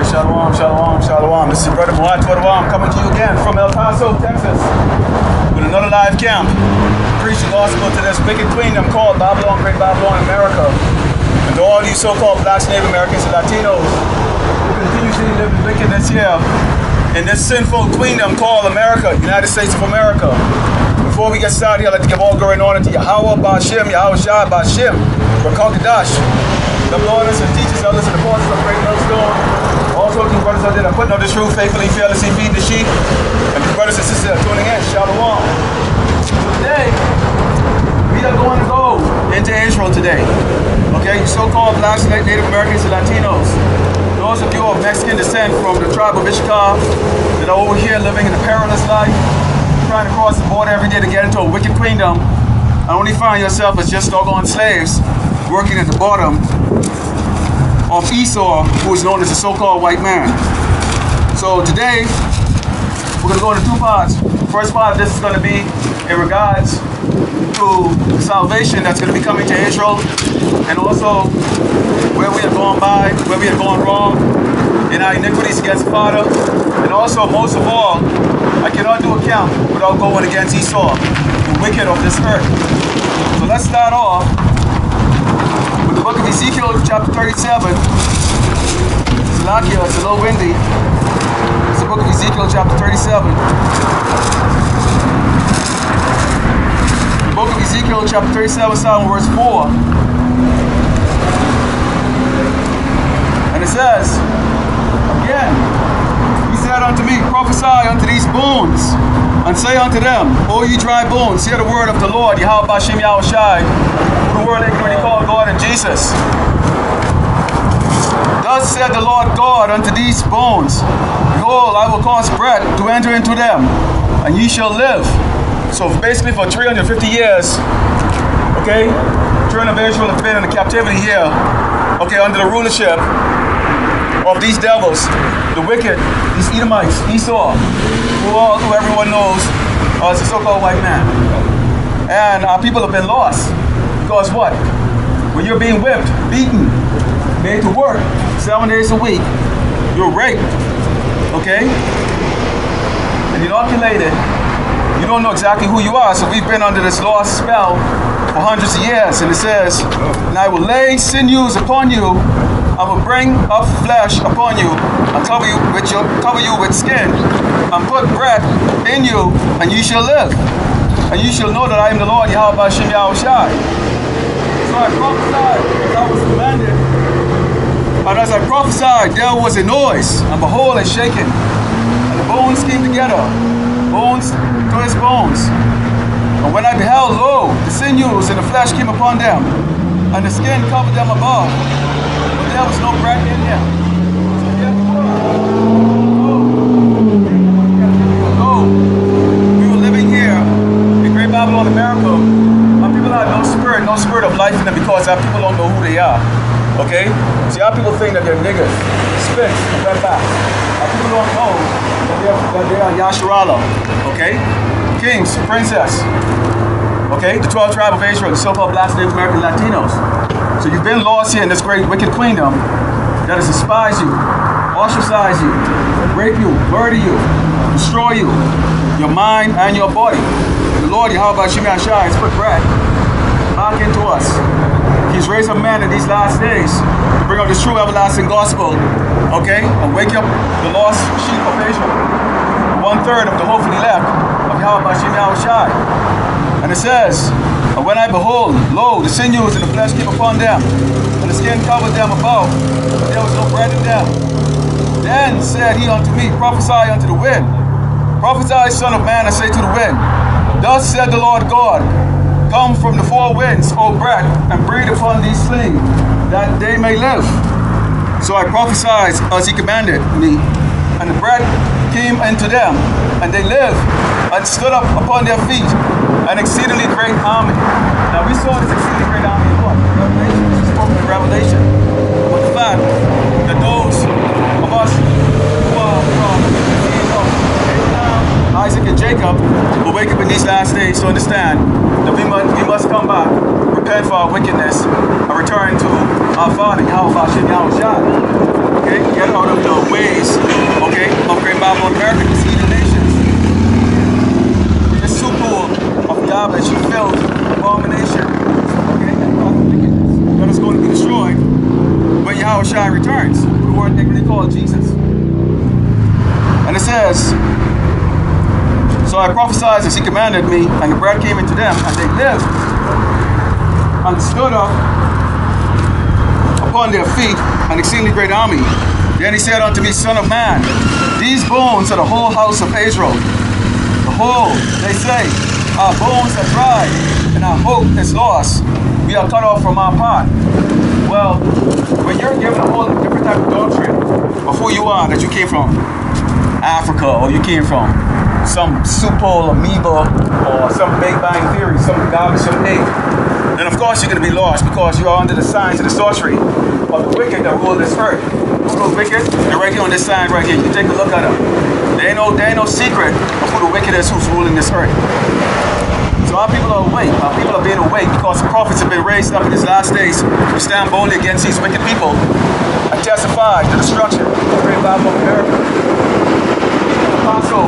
Shalom, shalom, shalom. This is Brother Muhammad coming to you again from El Paso, Texas, with another live camp. Preach the gospel to this wicked kingdom called Babylon, Great Babylon, America. And to all these so-called blacks, Native Americans, and Latinos who continuously live in wickedness here in this sinful kingdom called America, United States of America. Before we get started here, I'd like to give all glory and honor to Yahweh, Ba'Shem, Yahweh Shai, Ba'Shem, Rakakadash, the Lorders and teachers, elders, and apostles of Great Millstone. Also to the brothers out there that are putting on this truth faithfully, fearlessly, feeding the sheep. And to the brothers and sisters that are tuning in, shalom. So today, we are going to go into Israel today. Okay, so-called blacks, Native Americans, and Latinos. Those of you of Mexican descent from the tribe of Ishkar that are over here living in a perilous life, trying to cross the border every day to get into a wicked kingdom, and only find yourself as just doggone slaves working at the bottom of Esau, who is known as the so-called white man. So today, we're going to go into two parts. First part of this is going to be in regards to salvation that's going to be coming to Israel, and also where we have gone by, where we have gone wrong in our iniquities against the Father, and also, most of all, I cannot do a camp without going against Esau, the wicked of this earth. So let's start off with the book of Ezekiel, chapter 37. Salakia, it's a little windy. It's the book of Ezekiel, chapter 37. The book of Ezekiel, chapter 37, starting verse 4. And it says, again, he said unto me, prophesy unto these bones, and say unto them, O ye dry bones, hear the word of the Lord, Yahweh Ba'Shem Yahweh Shai, the word they can call God and Jesus. Thus said the Lord God unto these bones, behold, I will cause breath to enter into them, and ye shall live. So basically for 350 years, okay, children of Israel have been in the captivity here, okay, under the rulership of these devils, the wicked, these Edomites, Esau, who everyone knows as the so-called white man. And our people have been lost. Because what? When you're being whipped, beaten, made to work 7 days a week, you're raped, okay? And inoculated. You don't know exactly who you are. So we've been under this lost spell for hundreds of years. And it says, and I will lay sinews upon you, I will bring up flesh upon you, and cover you with skin, and put breath in you, and you shall live. And you shall know that I am the Lord, Yahweh Ba'Shem Yahweh Shai. So I prophesied as I was commanded. And as I prophesied, there was a noise, and behold, a shaking. And the bones came together, bones to his bones. And when I beheld, lo, the sinews and the flesh came upon them, and the skin covered them above. But there was no breath in them. So we were living here in Great Babylon, America, and people have no spirit of life in them because our people don't know who they are. Okay? See, our people think that they're niggers, spits, and red back. Our people don't know that they are Yasharala. Okay? Kings, princess. Okay? The 12 tribe of Israel, the so-called blacks, Native American Latinos. So you've been lost here in this great wicked kingdom that has despised you. ostracize you, rape you, murder you, destroy you, your mind and your body. The Lord Yahweh Shemi Shai has put bread back into us. He's raised up men in these last days to bring out this true everlasting gospel, okay, and wake up the lost sheep of Israel, 1/3 of the hopefully elect of Yahweh Shemi Shai. And it says, and when I behold, lo, the sinews and the flesh keep upon them, and the skin covered them above, but there was no bread in them. Then said he unto me, prophesy unto the wind. Prophesy, son of man, and say to the wind, thus said the Lord God, come from the four winds, O breath, and breathe upon these slain, that they may live. So I prophesied as he commanded me, and the breath came into them, and they lived, and stood up upon their feet, an exceedingly great army. Now we saw this exceedingly great army in what? Revelation. This is spoken in Revelation. But the fact that those of us who are from Abraham, Isaac, and Jacob will wake up in these last days to understand that we must come back, repent for our wickedness, and return to our Father, Yahweh Shemi Shai. Okay, get out of the ways, okay, of great Babylon, America, to see the nations. This soup pool of garbage, filth, abomination, okay, and wickedness that is going to be destroyed when Yahweh Shai returns, the word they really call Jesus. And it says, so I prophesied as he commanded me, and the bread came into them, and they lived, and stood up upon their feet, an exceedingly great army. Then he said unto me, son of man, these bones are the whole house of Israel. The whole, they say, our bones are dried, and our hope is lost. We are cut off from our part. Well, when you're given a whole different type of doctrine of who you are, that you came from Africa, or you came from some super amoeba, or some Big Bang Theory, some garbage, some egg, then of course you're going to be lost, because you are under the signs of the sorcery of the wicked that rule this earth. Who those wicked? They're right here on this sign right here. You take a look at them. There ain't no secret of who the wicked is who's ruling this earth. So our people are awake. Our people are being awake because the prophets have been raised up in these last days to stand boldly against these wicked people and testify the destruction of the great Babylon, America.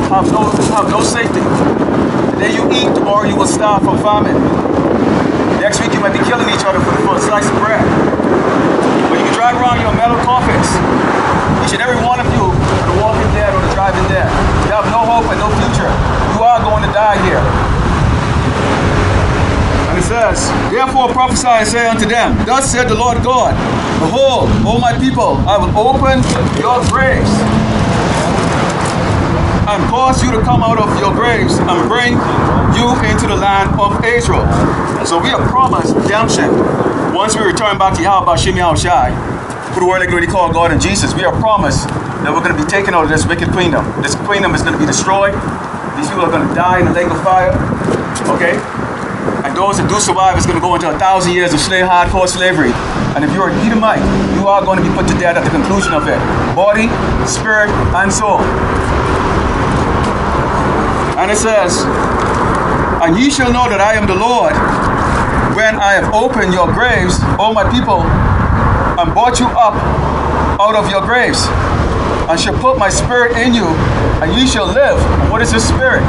Paso have no safety. Today you eat, tomorrow you will starve from famine. Next week you might be killing each other for a slice of bread. But you can drive around your metal coffins. Each and every one of you, the walking dead or the driving dead. You have no hope and no future. You are going to die here. And it says, therefore prophesy and say unto them, thus said the Lord God, behold, O my people, I will open your graves and cause you to come out of your graves and bring you into the land of Israel. And so we are promised redemption once we return back to Yahweh Shemi Shai, who the word they call God and Jesus. We are promised that we're going to be taken out of this wicked kingdom. This kingdom is going to be destroyed. These people are going to die in the lake of fire. Okay? And those that do survive is going to go into 1,000 years of hardcore slavery. And if you're an Edomite, you are going to be put to death at the conclusion of it. Body, spirit, and soul. And it says, and ye shall know that I am the Lord, when I have opened your graves, O my people, and brought you up out of your graves, and shall put my spirit in you, and ye shall live. And what is this spirit?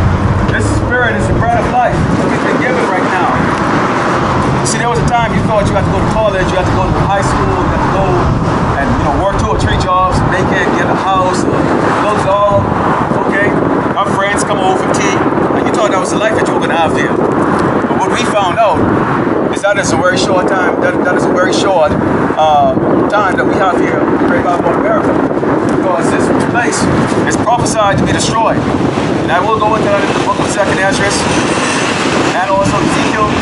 This spirit is the bread of life that we've been given right now. You see, there was a time you thought you had to go to college, you had to go to high school, you had to go and work 2 or 3 jobs, make it, get a house, close all. Okay, our friends come over for tea, and you thought that was the life that you were going to have here. But what we found out is that is a very short time. That is a very short time that we have here in Great Babylon, America, because this place is prophesied to be destroyed. And I will go into that in the book of 2nd Esdras, and also Ezekiel,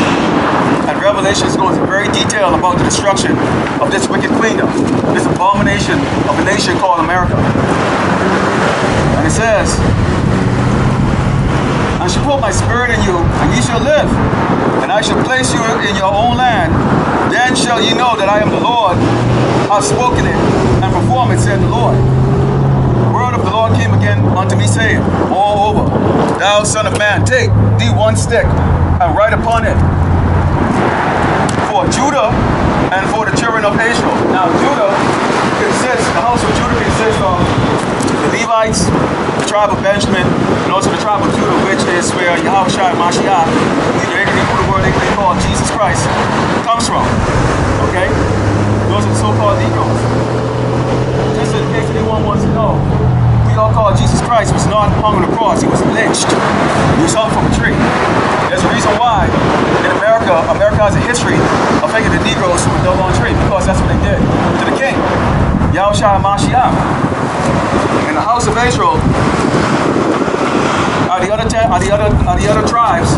and Revelation goes in very detail about the destruction of this wicked kingdom, this abomination of a nation called America. And it says, I shall put my spirit in you, and ye shall live, and I shall place you in your own land. Then shall ye know that I am the Lord, have spoken it, and perform it, said the Lord. The word of the Lord came again unto me, saying, moreover, thou son of man, take thee one stick, and write upon it, for Judah and for the children of Israel. Now Judah consists, the house of Judah consists of Levites, the tribe of Benjamin, and also the tribe of Judah, which is where Yahushua Mashiach, who the word they call Jesus Christ, comes from. Okay? Those are the so-called Negroes. Just in case anyone wants to know, we all call Jesus Christ was not hung on the cross. He was lynched. He was hung from a tree. There's a reason why in America has a history of hanging the Negroes from a doggone tree, because that's what they did to the king, Yahushua Mashiach. And the house of Israel are the other tribes,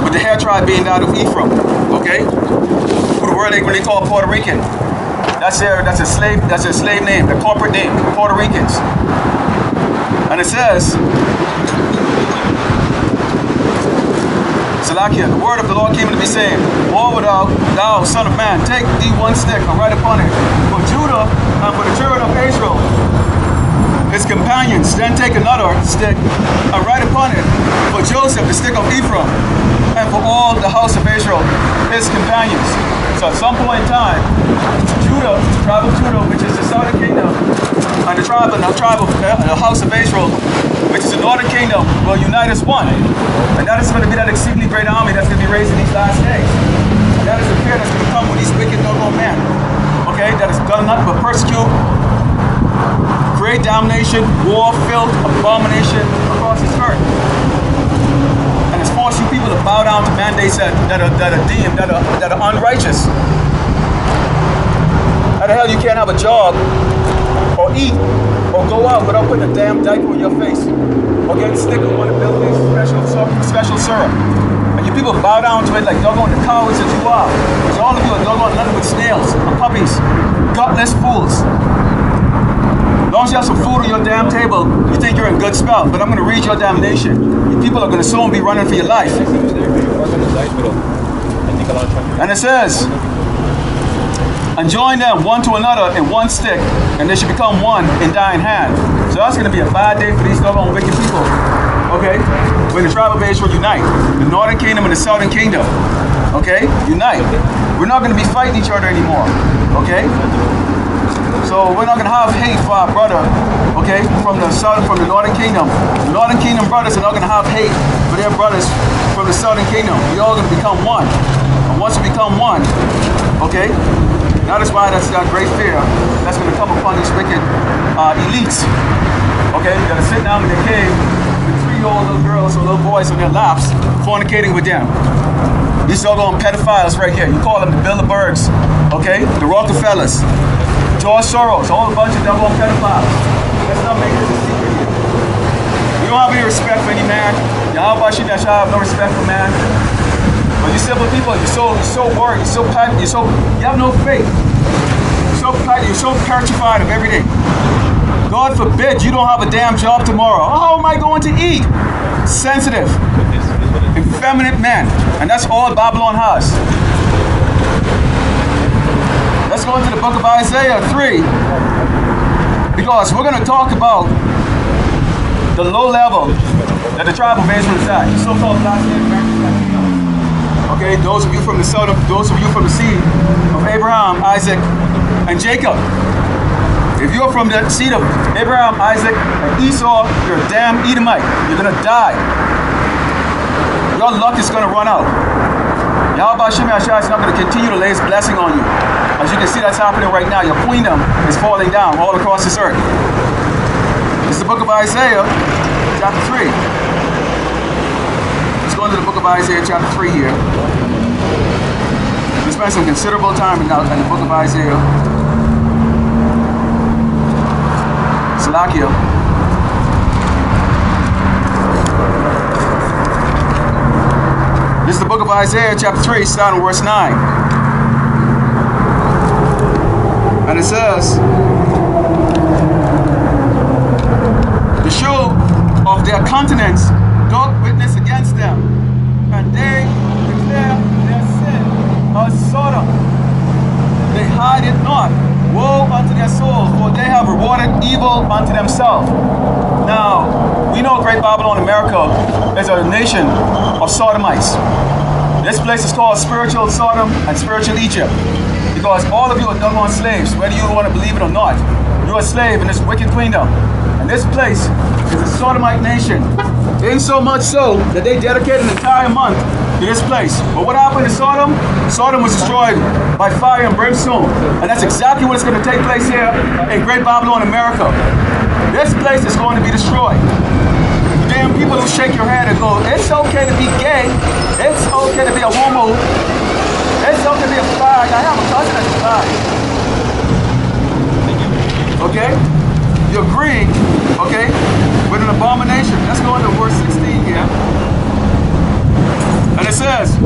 with the hair tribe being out of Ephraim. Okay? Who the word they call Puerto Rican. That's a slave name, the corporate name, Puerto Ricans. And it says, Salakia, the word of the Lord came to me saying, Moreover thou, son of man, take thee one stick and write upon it for Judah and for the children of Israel, his companions. Then take another stick and write upon it for Joseph, the stick of Ephraim, and for all the house of Israel, his companions. So at some point in time, Judah, the tribe of Judah, which is the southern kingdom, and the house of Israel, which is the northern kingdom, will unite as one. And that is going to be that exceedingly great army that's going to be raised in these last days. And that is the fear that's going to come with these wicked doggone men. Okay, that is done nothing but persecute, create damnation, war, filth, abomination across this earth. And it's forced you people to bow down to mandates that are deemed, that are unrighteous. How the hell you can't have a job or eat or go out without putting a damn diaper on your face or getting stick on one of the buildings, special syrup? And you people bow down to it like doggone the cowards that you are. Because all of you are doggone nothing but snails and puppies, gutless fools. As long as you have some food on your damn table, you think you're in good spell. But I'm going to read your damnation. You people are going to soon be running for your life. And it says, and join them one to another in one stick, and they should become one in thine hand. So that's going to be a bad day for these doggone wicked people. Okay? When the tribe of Israel unite, the northern kingdom and the southern kingdom, okay, unite. We're not going to be fighting each other anymore. Okay? So we're not going to have hate for our brother, okay, from the northern kingdom. The northern kingdom brothers are not going to have hate for their brothers from the southern kingdom. We're all going to become one. And once we become one, okay, that is why that's that great fear that's going to come upon these wicked elites, okay, that are sitting down in their cave with 3-year-old little girls or little boys on their laps, fornicating with them. These doggone pedophiles right here. You call them the Bilderbergs, okay, the Rockefellers, George Soros, a whole bunch of doggone pedophiles. Let's not make this a secret here. You don't have any respect for any man. Yahweh Shah have no respect for man. But you simple people, you're so worried, you have no faith. You're so petrified of everything. God forbid you don't have a damn job tomorrow. How am I going to eat? Sensitive, effeminate men. And that's all Babylon has. Let's go into the book of Isaiah 3, because we're going to talk about the low level that the tribe of Israel is at, the so-called last name American. Okay, those of you from the seed of Abraham, Isaac, and Jacob. If you're from the seed of Abraham, Isaac, and Esau, you're a damn Edomite. You're going to die. Your luck is going to run out. Yahweh Shimei Ashai is not going to continue to lay his blessing on you. As you can see, that's happening right now. Your queendom is falling down all across this earth. This is the book of Isaiah, chapter 3. Let's go into the book of Isaiah, chapter 3 here. We spent some considerable time in the book of Isaiah. Salakia. This is the book of Isaiah, chapter 3, starting verse 9. And it says, the show of their countenance doth witness against them, and they declare their sin as Sodom. They hide it not. Woe unto their souls, for they have rewarded evil unto themselves. Now, we know Great Babylon, America, is a nation of Sodomites. This place is called spiritual Sodom and spiritual Egypt, because all of you are doggone slaves, whether you want to believe it or not. You're a slave in this wicked kingdom. And this place is a Sodomite nation. In so much so that they dedicated an entire month to this place. But what happened to Sodom? Sodom was destroyed by fire and brimstone. And that's exactly what's going to take place here in Great Babylon, America. This place is going to be destroyed. Damn people who shake your head and go, it's okay to be gay. It's okay to be a homo. It's okay to be a fag. I have a cousin that's a fag. Okay? You agree, okay, with an abomination. Let's go into verse 16 here. And it says,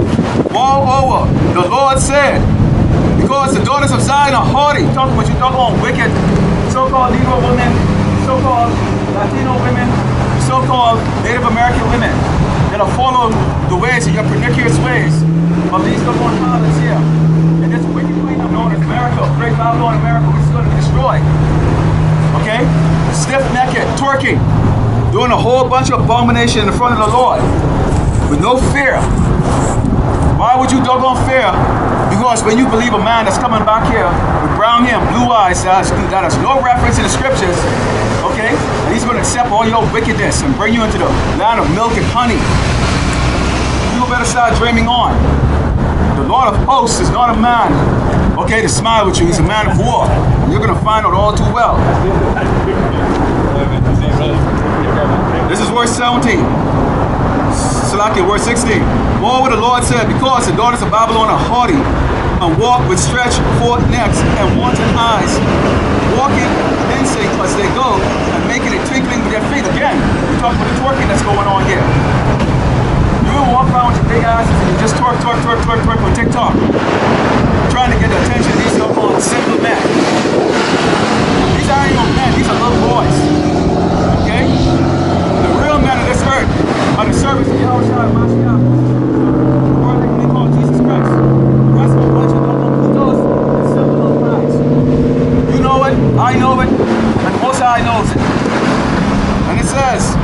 moreover, the Lord said, because the daughters of Zion are haughty, talking about you doggone wicked, so-called Negro women, so-called Latino women, so-called Native American women that are following the ways of your pernicious ways of these doggone harlots here. And this wicked kingdom known as America, Great Babylon, America, which is going to be destroyed. Okay? Stiff-necked, twerking, doing a whole bunch of abomination in front of the Lord with no fear. Why would you doggone fear? Because when you believe a man that's coming back here with brown hair and blue eyes that has no reference in the scriptures, okay? And he's going to accept all your wickedness and bring you into the land of milk and honey. You better start dreaming on. The Lord of hosts is not a man, okay, to smile with you. He's a man of war. And you're going to find out all too well. This is verse 17. Salakia, verse 16. Moreover, the Lord said, because the daughters of Babylon are haughty and walk with stretched forth necks and wanton eyes, walking in sync as they go and making a twinkling with their feet. Again, we're talking about the twerking that's going on here. You will walk around with your big asses and you just twerk on TikTok, trying to get the attention of these so-called simple men. These aren't even men, these are little boys. Okay? The real men of this earth are the servants of Yahushua and Mashiach, or they call Jesus Christ. The rest of a bunch of putos and simple little guys. You know it, I know it, and Most High knows it. And it says,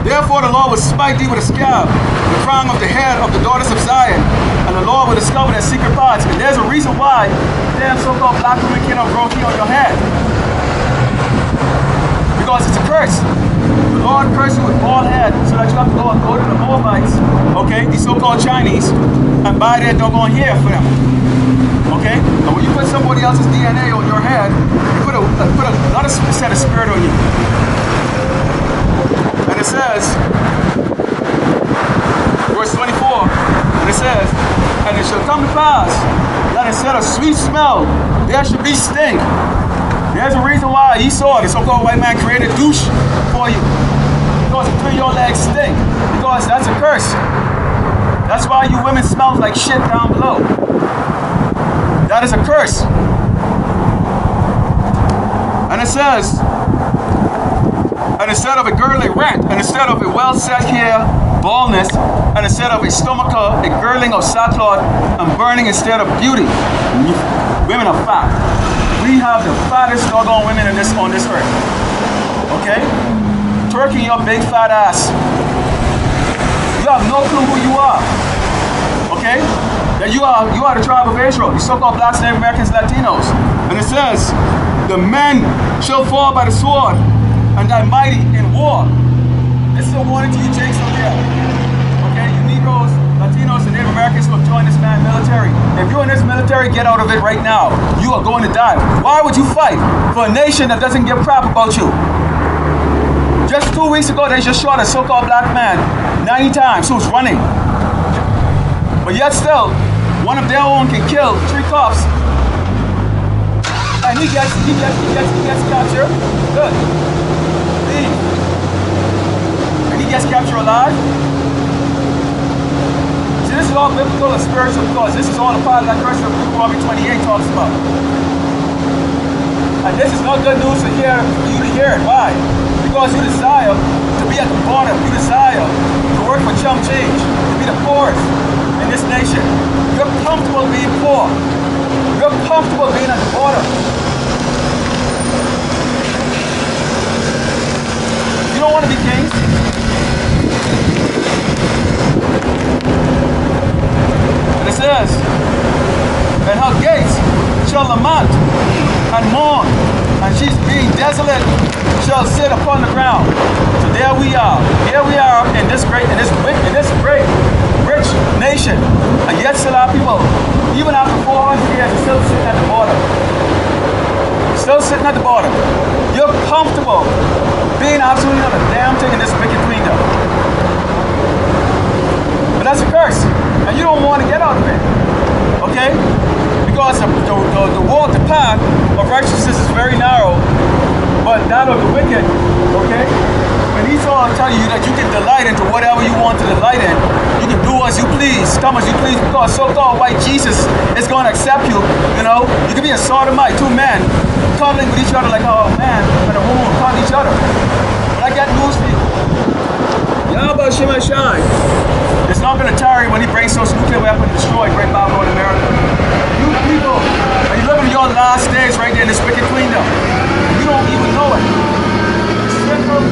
therefore the Lord will smite thee with a scab, the crown of the head of the daughters of Zion, and the Lord will discover their secret parts. And there's a reason why damn so-called black women cannot grow hair on your head. Because it's a curse. The Lord cursed you with bald head so that you have to go to the Moabites, okay, these so-called Chinese, and buy their doggone hair for them. Okay? And when you put somebody else's DNA on your head, you put another set of spirit on you. And it says, verse 24, and it says, and it shall come to pass that instead of sweet smell, there should be stink. There's a reason why Esau, the so-called white man, created douche for you. Because between your legs stink. Because that's a curse. That's why you women smell like shit down below. That is a curse. And it says, and instead of a girdling rent, and instead of a well-set hair, baldness, and instead of a stomacher, a girdling of sackcloth, and burning instead of beauty. Women are fat. We have the fattest doggone women on this earth. Okay? Twerking your big fat ass. You have no clue who you are. Okay? That you are the tribe of Israel, the so-called blacks, Native Americans, Latinos. And it says, the men shall fall by the sword, and die mighty in war. This is a warning to you Jakes over there. Okay, you Negroes, Latinos, and Native Americans who have joined this man military. If you're in this military, get out of it right now. You are going to die. Why would you fight for a nation that doesn't give a crap about you? Just 2 weeks ago, they just shot a so-called black man 90 times who's running. But yet still, one of their own can kill 3 cops. And he gets captured. Good. And he gets captured alive. See, this is all biblical and spiritual because this is all a part of that curse that Deuteronomy 28 talks about. And this is not good news for you to hear it. Why? Because you desire to be at the bottom. You desire to work for chump change, to be the poorest in this nation. You're comfortable being poor. You're comfortable being at the bottom. You don't want to be kings. And it says, and her gates shall lament and mourn, and she's desolate shall sit upon the ground. So there we are. Here we are in this great rich nation. And yet still our people, even after 400 years, are still sitting at the border. Still sitting at the border. You're comfortable being absolutely not a damn thing in this wicked kingdom. But that's a curse. And you don't want to get out of it. Okay? Because the path of righteousness is very narrow, but that of the wicked, okay? When Esau will tell you that you can delight into whatever you want to delight in, you can do as you please, come as you please, because so-called white Jesus is going to accept you, you know? You can be a sodomite, two men cuddling with each other like, oh man, and a woman will cuddle each other. But I got news for you. Yahweh Shema Shai is not going to tarry when he brings those nuclear weapons to destroy Great Babylon America. You people, are you living your last days right there in this wicked kingdom? You don't even know it. Simple.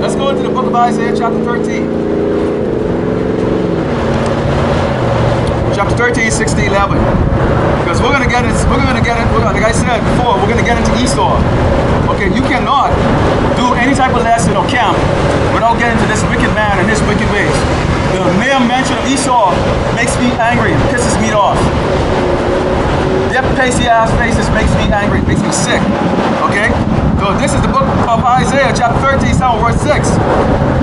Let's go into the book of Isaiah, chapter 13. Chapter 13, 6 to 11. Because we're going to get it, like I said before, we're going to get into Esau. Okay, you cannot do any type of lesson or camp without getting to this wicked man and his wicked ways. The mere mention of Esau makes me angry, pisses me off. Their pasty ass faces makes me angry, makes me sick. Okay? So this is the book of Isaiah, chapter 13, verse 6.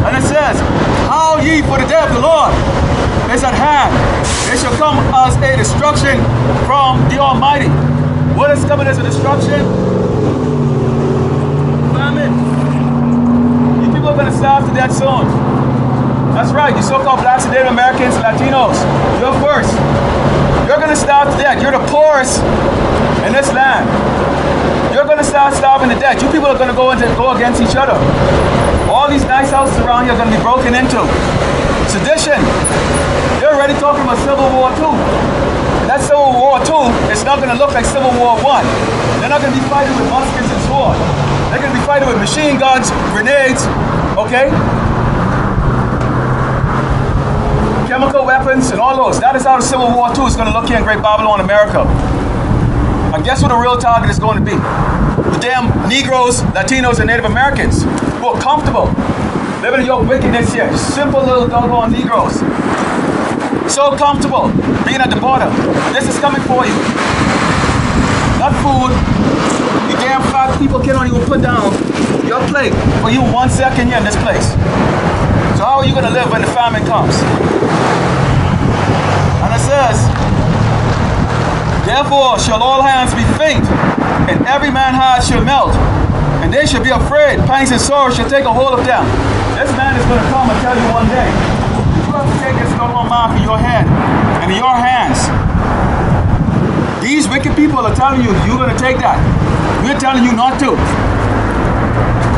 And it says, "Howl ye, for the day of the Lord is at hand. It shall come as a destruction from the Almighty." What is coming as a destruction? Famine. You people are going to starve to death soon. That's right, you so-called blacks and Native Americans and Latinos. You're first. You're going to starve to death. You're the poorest in this land. You're going to start starving to death. You people are going to go against each other. All these nice houses around here are going to be broken into. Sedition. They're already talking about Civil War II. And that Civil War II is not going to look like Civil War I. They're not going to be fighting with muskets and swords. They're going to be fighting with machine guns, grenades, okay? Chemical weapons and all those. That is how the Civil War II is going to look here in Great Babylon, America. And guess what the real target is going to be? The damn Negroes, Latinos, and Native Americans who are comfortable living in your wickedness here. Simple little doggone Negroes. So comfortable being at the border. This is coming for you. Not food. You damn fat people cannot even put down your plate for you 1 second here in this place. So how are you going to live when the famine comes? And it says, "Therefore shall all hands be faint, and every man's heart shall melt, and they shall be afraid. Pangs and sorrow shall take a hold of them." This man is going to come and tell you one day, you have to take this doggone mouth in your head and in your hands. These wicked people are telling you, you're going to take that. We're telling you not to.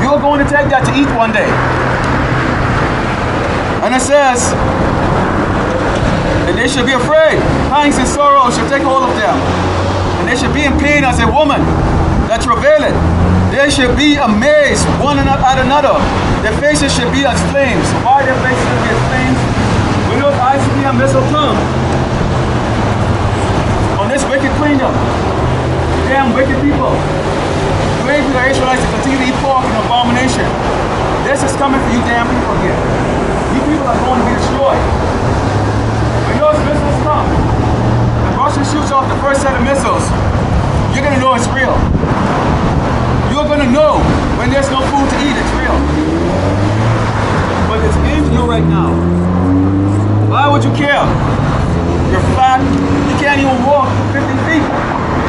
You're going to take that to eat one day. And it says, "And they shall be afraid. Pangs and sorrow shall take hold of them. And they shall be in pain as a woman that travaileth. They shall be amazed one at another. Their faces shall be as flames." Why their faces shall be as flames? When those ICBM missiles come on this wicked kingdom, damn wicked people, waiting for the Israelites to continue to eat pork and abomination. This is coming for you damn people here. You people are going to be destroyed. When those missiles come, and Russia shoots off the first set of missiles, you're going to know it's real. You're going to know when there's no food to eat, it's real. But it's aimed at you right now. Why would you care? You're fat. You can't even walk 50 feet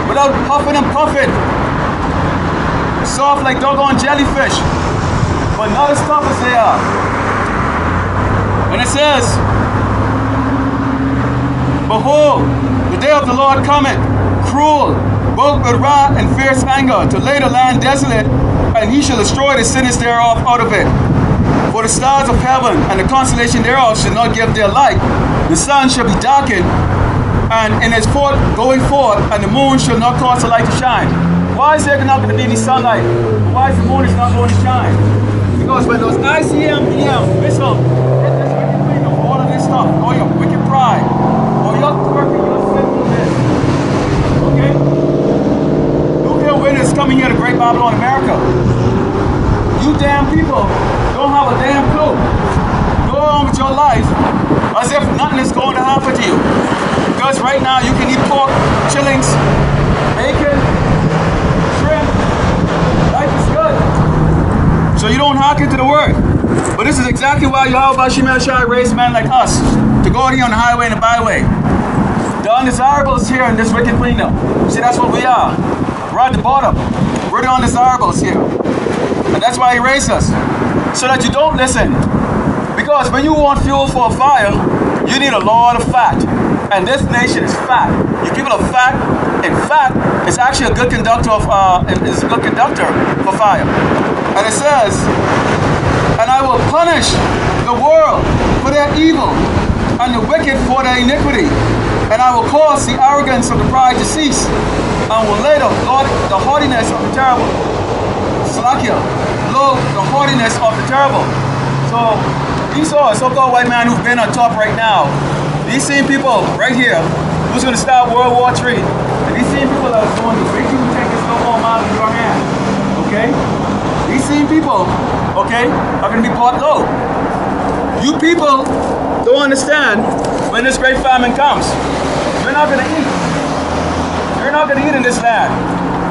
without huffing and puffing. You're soft like doggone jellyfish, but not as tough as they are. And it says, "Behold, the day of the Lord cometh, cruel, both with wrath and fierce anger, to lay the land desolate, and he shall destroy the sinners thereof out of it. For the stars of heaven and the constellation thereof shall not give their light. The sun shall be darkened, and in its going forth, and the moon shall not cause the light to shine." Why is there not going to be any sunlight? Why is the moon is not going to shine? Because when those ICBM missiles hit this wicked kingdom, all of this stuff, nothing is going to happen to you. Because right now you can eat pork, chillings, bacon, shrimp. Life is good. So you don't hearken to the word. But this is exactly why Yahweh Shai raised men like us to go out here on the highway and the byway. The undesirables here in this wicked kingdom. See, that's what we are. We're at the bottom. We're the undesirables here. And that's why he raised us. So that you don't listen. Because when you want fuel for a fire, you need a lot of fat. And this nation is fat. You people are fat. In fact, it's actually a good conductor of it's a good conductor for fire. And it says, and I will punish the world for their evil and the wicked for their iniquity. And I will cause the arrogance of the pride to cease, and will lay the haughtiness of the terrible. Salakia, low the haughtiness of the terrible. So Esau, a so-called white man who's been on top right now, these same people right here, who's going to start World War III, and these same people that are going to make you take this little arm out of your hand, okay? These same people, okay, are going to be brought low. You people don't understand when this great famine comes. You're not going to eat. You're not going to eat in this land.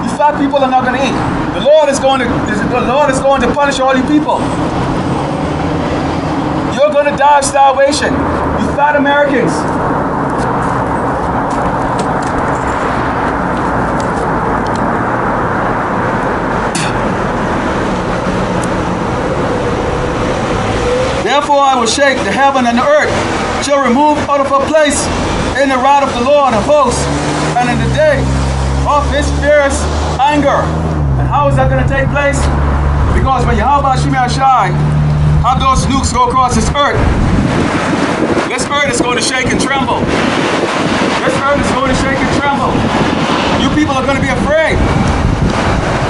You fat people are not going to eat. The Lord is going to punish all you people. You're going to die of starvation. You fat Americans. Therefore I will shake the heaven and the earth, shall remove out of her place in the wrath of the Lord of hosts, and in the day of his fierce anger. And how is that going to take place? Because when Yahweh Shai have those nukes go across this earth is going to shake and tremble. This earth is going to shake and tremble. You people are going to be afraid.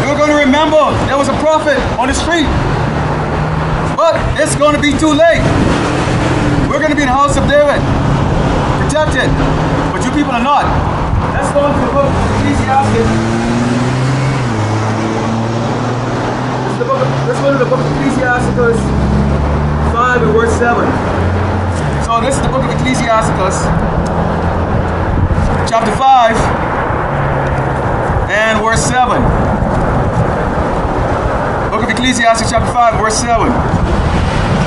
You're going to remember there was a prophet on the street. But it's going to be too late. We're going to be in the house of David, protected, but you people are not. Let's go into the book of Ecclesiastes. Let's go to the book of Ecclesiastes 5 and verse 7. So this is the book of Ecclesiastes, chapter 5 and verse 7. Book of Ecclesiastes chapter 5 verse 7.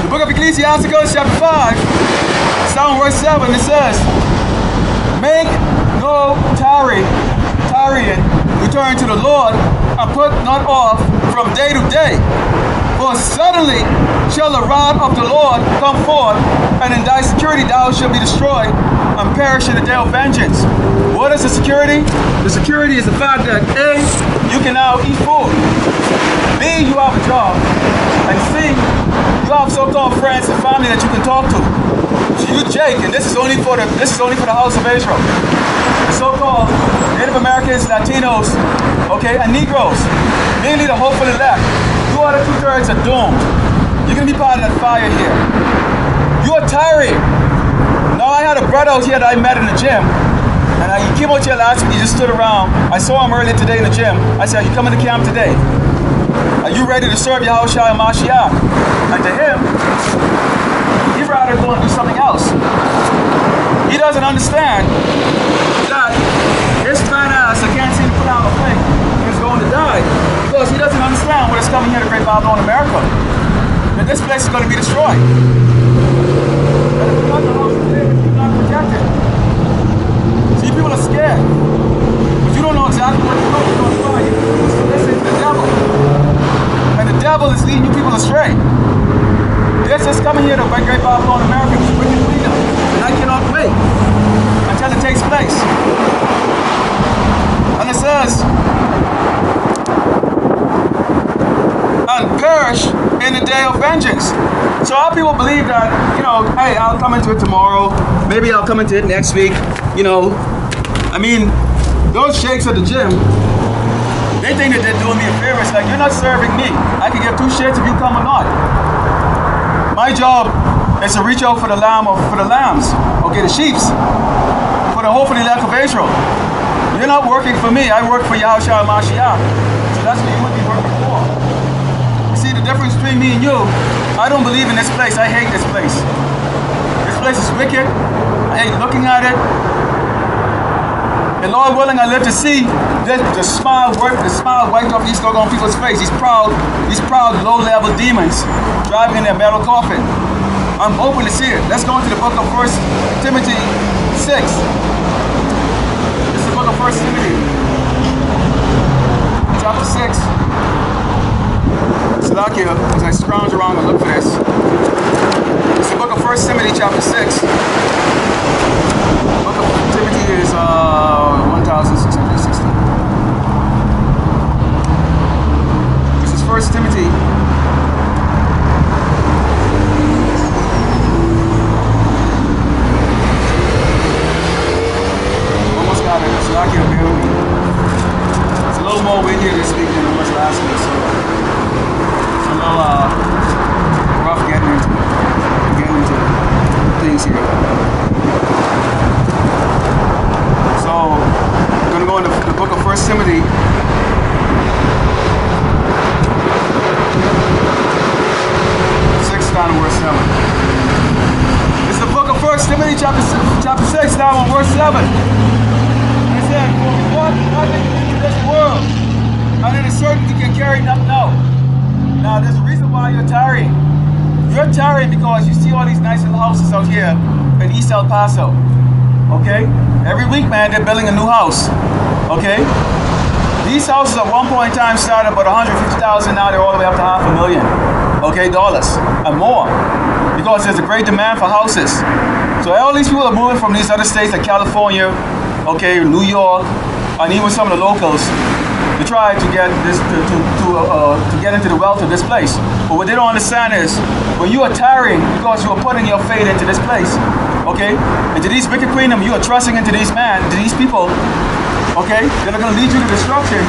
The book of Ecclesiastes chapter 5, starting verse 7, it says, make no tarrying, return to the Lord, and put not off from day to day. For suddenly shall the rod of the Lord come forth, and in thy security thou shalt be destroyed, and perish in the day of vengeance. What is the security? The security is the fact that A, you can now eat food. B, you have a job. And C, you have so-called friends and family that you can talk to. So you Jake, and this is only for the house of Israel. The so-called Native Americans, Latinos, okay, and Negroes, mainly the hopefully left. You are the 2/3 are doomed. You're gonna be part of that fire here. You are tiring. Now I had a brother out here that I met in the gym. And he came out here last week, he just stood around. I saw him earlier today in the gym. I said, are you coming to camp today? Are you ready to serve Yahweh and Mashiach? And to him, he'd rather go and do something else. He doesn't understand that his fat ass that can't seem to put out a thing is going to die. Because he doesn't understand what is coming here to Great Babylon, America. That this place is going to be destroyed. That if you're not the house of David, you're not protected. See, people are scared. But you don't know exactly what you're going to find. You're listening to the devil. And the devil is leading you people astray. This is coming here to Great Babylon, America, with wicked freedom. And I cannot wait until it takes place. And it says, and perish in the day of vengeance. So our people believe that, you know, hey, I'll come into it tomorrow. Maybe I'll come into it next week. You know, I mean, those sheikhs at the gym, they think that they're doing me a favor. It's like, you're not serving me. I can give two shits if you come or not. My job is to reach out for the lambs, okay, the sheeps, for the hopefully elect of Israel. You're not working for me. I work for Yahweh and Mashiach. So that's what you would be working for. You see the difference between me and you? I don't believe in this place. I hate this place. This place is wicked. I hate looking at it. And Lord willing, I live to see the smile wiped off these doggone people's face. These proud low-level demons driving in their metal coffin. I'm hoping to see it. Let's go into the book of 1 Timothy 6. This is the book of 1 Timothy, chapter 6. Salakia, as I scrounge around and look for this. It's the book of 1 Timothy, chapter 6. The book of Timothy is 1660. This is 1 Timothy. Almost got it. Salakia, bear with me. It's a little more windy this week than it was last week, so it's a little rough getting into things here. So I'm going to go into the book of 1 Timothy. 6 down to verse 7. This is the book of 1 Timothy chapter 6 down on verse 7. And it said, "For we walk nothing into this world, and it is certain you can carry nothing out." Now there's a reason why you're tarrying. You're tarrying because you see all these nice little houses out here in East El Paso. Okay? Every week, man, they're building a new house. Okay? These houses at one point in time started about $150,000, now they're all the way up to $500,000. Okay, dollars and more. Because there's a great demand for houses. So all these people are moving from these other states like California, okay, New York, and even some of the locals to try to get this to get into the wealth of this place. But what they don't understand is when you are tarrying because you are putting your faith into this place, okay, into these wicked kingdom, you are trusting into these people, okay, that are going to lead you to destruction.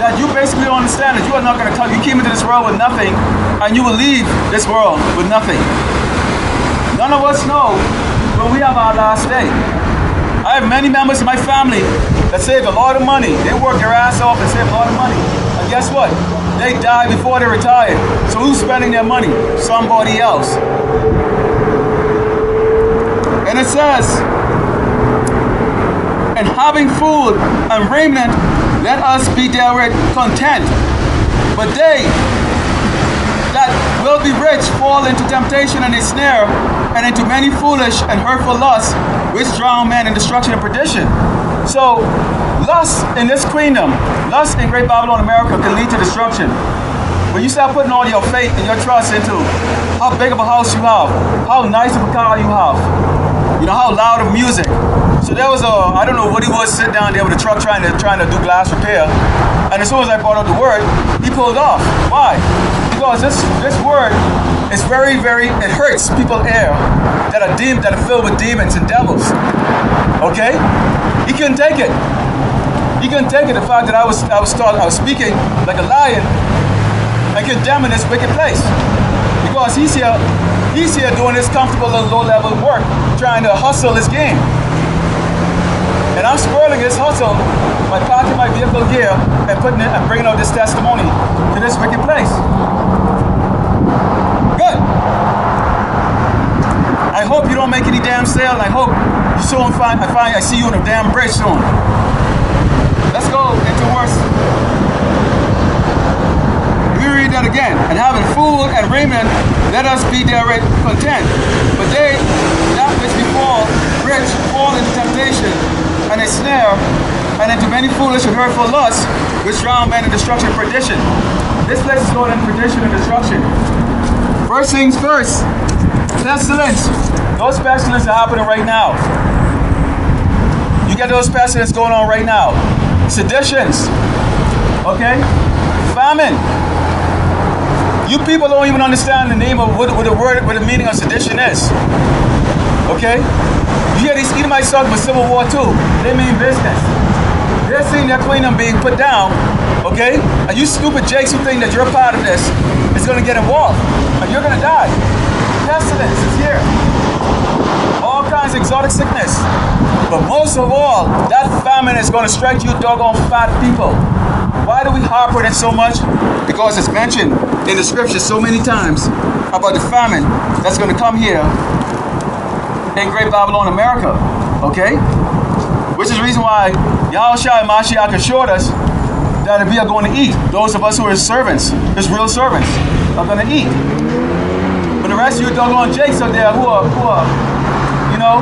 That you basically don't understand that you are not going to come. You came into this world with nothing, and you will leave this world with nothing. None of us know when we have our last day. I have many members of my family that saved a lot of money. They work their ass off and save a lot of money. And guess what? They die before they retired. So who's spending their money? Somebody else. And it says, "And having food and raiment, let us be therewith content. But they that will be rich fall into temptation and a snare, and into many foolish and hurtful lusts, which drown men in destruction and perdition." So, lust in this kingdom, lust in Great Babylon, America, can lead to destruction. When you start putting all your faith and your trust into how big of a house you have, how nice of a car you have, you know, how loud of music. So there was I don't know what he was, sitting down there with a truck trying to do glass repair, and as soon as I brought up the word, he pulled off. Why? Because this word is very, it hurts people's ear that are filled with demons and devils. Okay? He couldn't take it. He couldn't take it, the fact that I was speaking like a lion and condemning this wicked place. Because he's here doing his comfortable low-level work, trying to hustle his game. And I'm spoiling his hustle by parking my vehicle here and bringing out this testimony to this wicked place. Good. I hope you don't make any damn sale, and I hope you soon I see you on a damn bridge soon. Let's go into verse. Let me read that again. "And having food and raiment, let us be therewith content. But they that which befall rich fall into temptation and a snare, and into many foolish and hurtful lusts, which drown men in destruction and perdition." This place is going into perdition and destruction. First things first, pestilence. Those pestilence are happening right now. You get those pestilence going on right now. Seditions, okay? Famine. You people don't even understand the name of what the meaning of sedition is. Okay? You hear these Edomites talking about Civil War II. They mean business. They're seeing their kingdom being put down, okay? And you stupid jakes who think that you're part of this is going to get involved. And you're going to die. Pestilence is here. All kinds of exotic sickness. But most of all, that famine is going to strike you doggone fat people. Why do we harp on it so much? Because it's mentioned in the scriptures so many times about the famine that's going to come here in Great Babylon, America. Okay? Which is the reason why Yahushua and Mashiach assured us that we are going to eat. Those of us who are his servants, his real servants, are going to eat. But the rest of you doggone jakes out there who are, you know,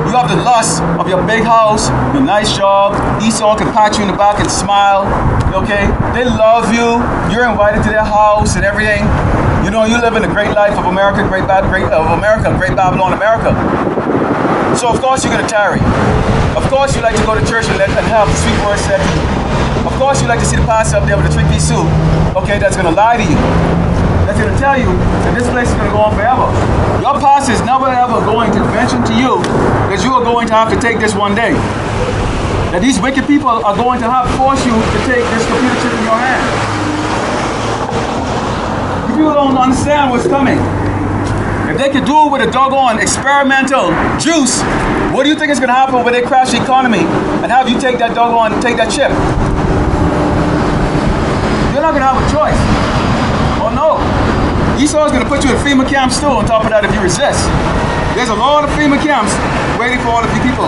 you have the lust of your big house, your nice job. Esau can pat you in the back and smile. Okay? They love you. You're invited to their house and everything. You know, you live in a great life of America, Great Babylon, America. So of course you're going to tarry. Of course you like to go to church and have the sweet words said to you. Of course you like to see the pastor up there with a 3-piece suit. Okay, that's going to lie to you. That's going to tell you that this place is going to go on forever. Your pastor is never ever going to mention to you that you are going to have to take this one day. That these wicked people are going to have to force you to take this computer chip in your hand. People don't understand what's coming. If they could do it with a doggone experimental juice, what do you think is going to happen when they crash the economy and have you take that chip? You're not going to have a choice. Oh no. Esau is going to put you in FEMA camps too on top of that if you resist. There's a lot of FEMA camps waiting for all of you people.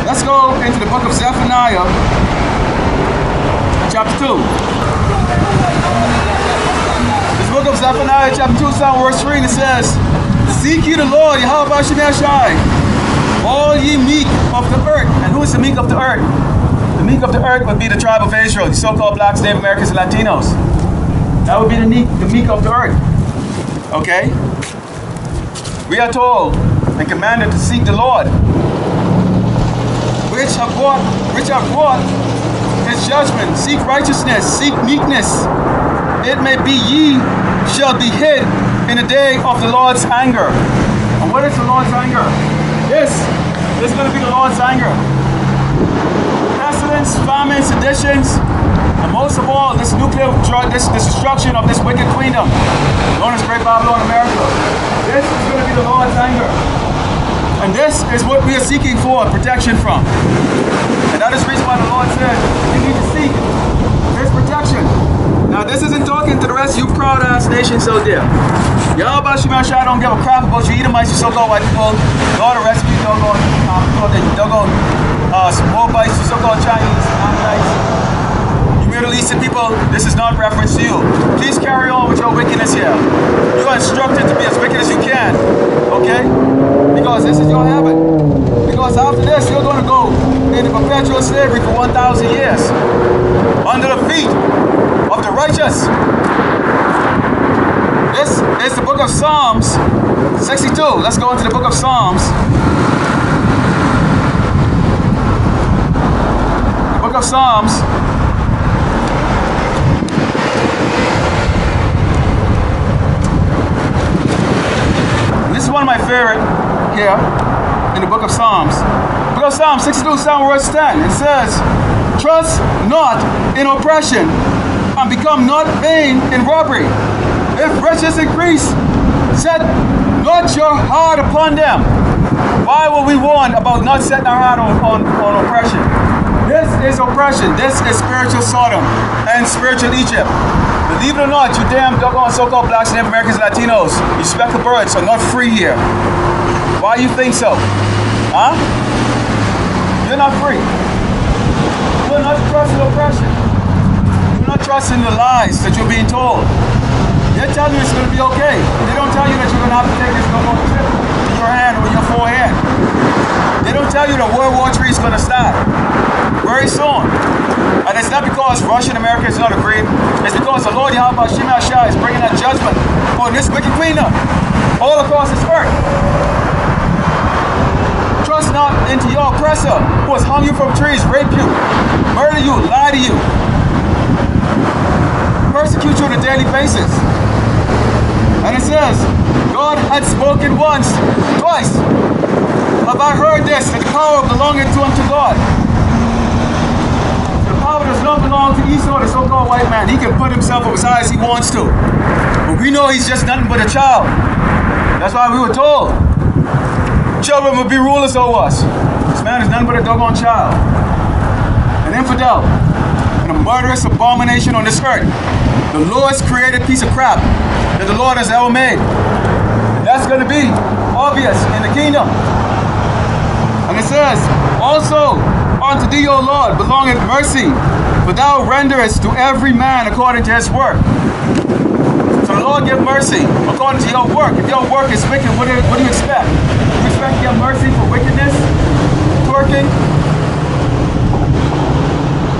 Let's go into the book of Zephaniah, chapter 2. This book of Zephaniah, chapter 2, verse 3, and it says, "Seek ye the Lord, Yahweh Shemashai, all ye meek of the earth." And who is the meek of the earth? The meek of the earth would be the tribe of Israel, the so-called blacks, Native Americans, and Latinos. That would be the meek of the earth. Okay? We are told and commanded to seek the Lord, which have brought his judgment. Seek righteousness, seek meekness. It may be ye shall be hid in the day of the Lord's anger. And what is the Lord's anger? This is going to be the Lord's anger. Pestilence, famine, seditions, and most of all, this destruction of this wicked queendom, known as Great Babylon, America. This is going to be the Lord's anger. And this is what we are seeking for protection from. And that is the reason why the Lord said, you need to seek his protection. Now, this isn't talking to the rest of you proud-ass nations out there. Yahweh Shemashai don't give a crap about you Edomites, you so-called white people, all the rest of you doggone Moabites, you so-called Chinese, Ammonites, you Middle Eastern people. This is not reference to you. Please carry on with your wickedness here. You are instructed to be as wicked as you can, okay? Because this is your habit. Because after this, you're going to go into perpetual slavery for 1,000 years under the feet of the righteous. This is the book of Psalms 62. Let's go into the book of Psalms. The book of Psalms. And this is one of my favorite here in the book of Psalms. The book of Psalms 62, verse 10. It says, "Trust not in oppression, and become not vain in robbery. If riches increase, set not your heart upon them." Why were we warned about not setting our heart on oppression? This is oppression. This is spiritual Sodom and spiritual Egypt. Believe it or not, you damn doggone so-called blacks, Native Americans, Latinos, you speckled birds are not free here. Why you think so? Huh? You're not free. You're not trusting oppression. You're not trusting the lies that you're being told. They're telling you it's going to be okay. They don't tell you that you're going to have to take this doggone chip in your hand or your forehead. They don't tell you that World War III is going to start very soon. And it's not because Russia and America is not agreeing. It's because the Lord Yahweh Shemashai is bringing that judgment on this wicked queendom all across this earth. Trust not into your oppressor who has hung you from trees, rape you, murder you, lie to you, persecute you on a daily basis. And it says, God had spoken once, twice. Have I heard this, that the power belongeth unto God. The power does not belong to Esau, the so-called white man. He can put himself up as high as he wants to. But we know he's just nothing but a child. That's why we were told children will be rulers over us. This man is nothing but a doggone child. An infidel. And a murderous abomination on this earth. The lowest created piece of crap that the Lord has ever made. That's going to be obvious in the kingdom. And it says, also unto thee, O Lord, belongeth mercy, for thou renderest to every man according to his work. So the Lord give mercy according to your work. If your work is wicked, what do you expect? You expect to get mercy for wickedness, twerking,